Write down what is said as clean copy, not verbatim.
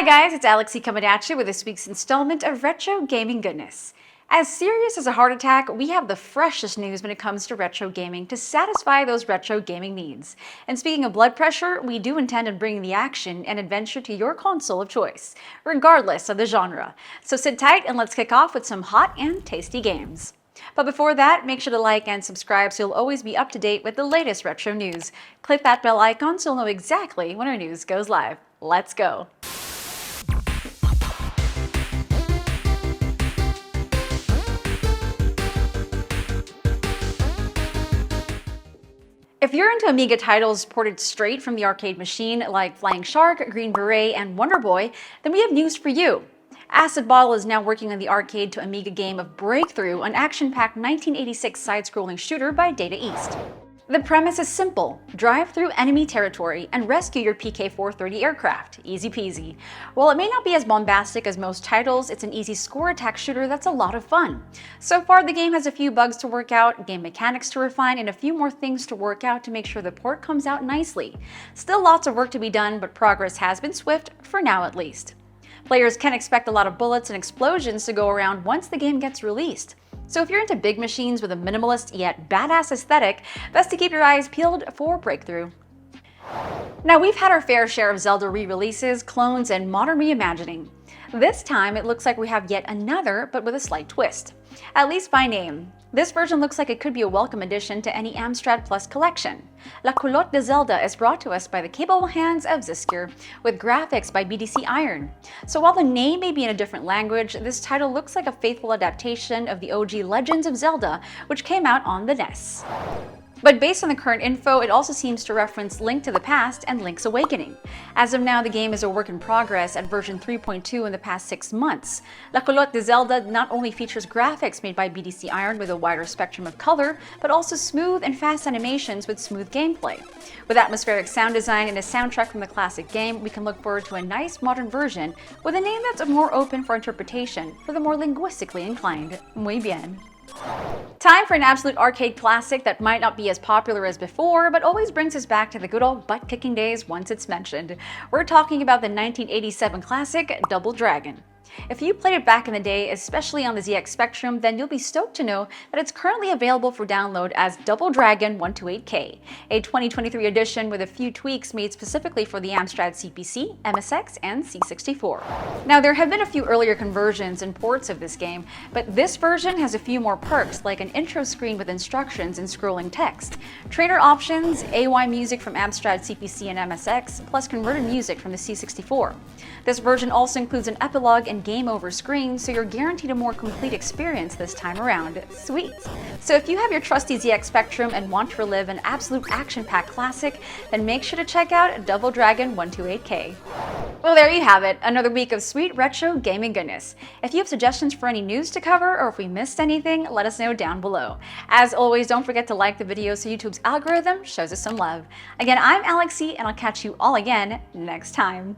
Hi guys, it's Alexi coming at you with this week's installment of Retro Gaming Goodness. As serious as a heart attack, we have the freshest news when it comes to retro gaming to satisfy those retro gaming needs. And speaking of blood pressure, we do intend on bringing the action and adventure to your console of choice, regardless of the genre. So sit tight and let's kick off with some hot and tasty games. But before that, make sure to like and subscribe so you'll always be up to date with the latest retro news. Click that bell icon so you'll know exactly when our news goes live. Let's go! If you're into Amiga titles ported straight from the arcade machine like Flying Shark, Green Beret, and Wonder Boy, then we have news for you. AcidBottled is now working on the arcade to Amiga game of Breakthru, an action-packed 1986 side-scrolling shooter by Data East. The premise is simple: drive through enemy territory and rescue your PK-430 aircraft. Easy peasy. While it may not be as bombastic as most titles, it's an easy score attack shooter that's a lot of fun. So far, the game has a few bugs to work out, game mechanics to refine, and a few more things to work out to make sure the port comes out nicely. Still lots of work to be done, but progress has been swift, for now at least. Players can expect a lot of bullets and explosions to go around once the game gets released. So if you're into big machines with a minimalist yet badass aesthetic, best to keep your eyes peeled for Breakthru. Now, we've had our fair share of Zelda re-releases, clones, and modern reimagining. This time, it looks like we have yet another, but with a slight twist. At least by name. This version looks like it could be a welcome addition to any Amstrad Plus collection. Culotte de Zelda is brought to us by the capable hands of Zisquier, with graphics by BDC Iron. So while the name may be in a different language, this title looks like a faithful adaptation of the OG Legends of Zelda, which came out on the NES. But based on the current info, it also seems to reference Link to the Past and Link's Awakening. As of now, the game is a work in progress at version 3.2 in the past 6 months. Culotte de Zelda not only features graphics made by BDC Iron with a wider spectrum of color, but also smooth and fast animations with smooth gameplay. With atmospheric sound design and a soundtrack from the classic game, we can look forward to a nice modern version with a name that's more open for interpretation for the more linguistically inclined. Muy bien. Time for an absolute arcade classic that might not be as popular as before, but always brings us back to the good old butt-kicking days once it's mentioned. We're talking about the 1987 classic Double Dragon. If you played it back in the day, especially on the ZX Spectrum, then you'll be stoked to know that it's currently available for download as Double Dragon 128K, a 2023 edition with a few tweaks made specifically for the Amstrad CPC, MSX, and C64. Now, there have been a few earlier conversions and ports of this game, but this version has a few more perks, like an intro screen with instructions and scrolling text, trainer options, AY music from Amstrad CPC and MSX, plus converted music from the C64. This version also includes an epilogue and game over screen, so you're guaranteed a more complete experience this time around. Sweet! So if you have your trusty ZX Spectrum and want to relive an absolute action-packed classic, then make sure to check out Double Dragon 128K. Well, there you have it, another week of sweet retro gaming goodness. If you have suggestions for any news to cover, or if we missed anything, let us know down below. As always, don't forget to like the video so YouTube's algorithm shows us some love. Again, I'm Alexi, and I'll catch you all again next time.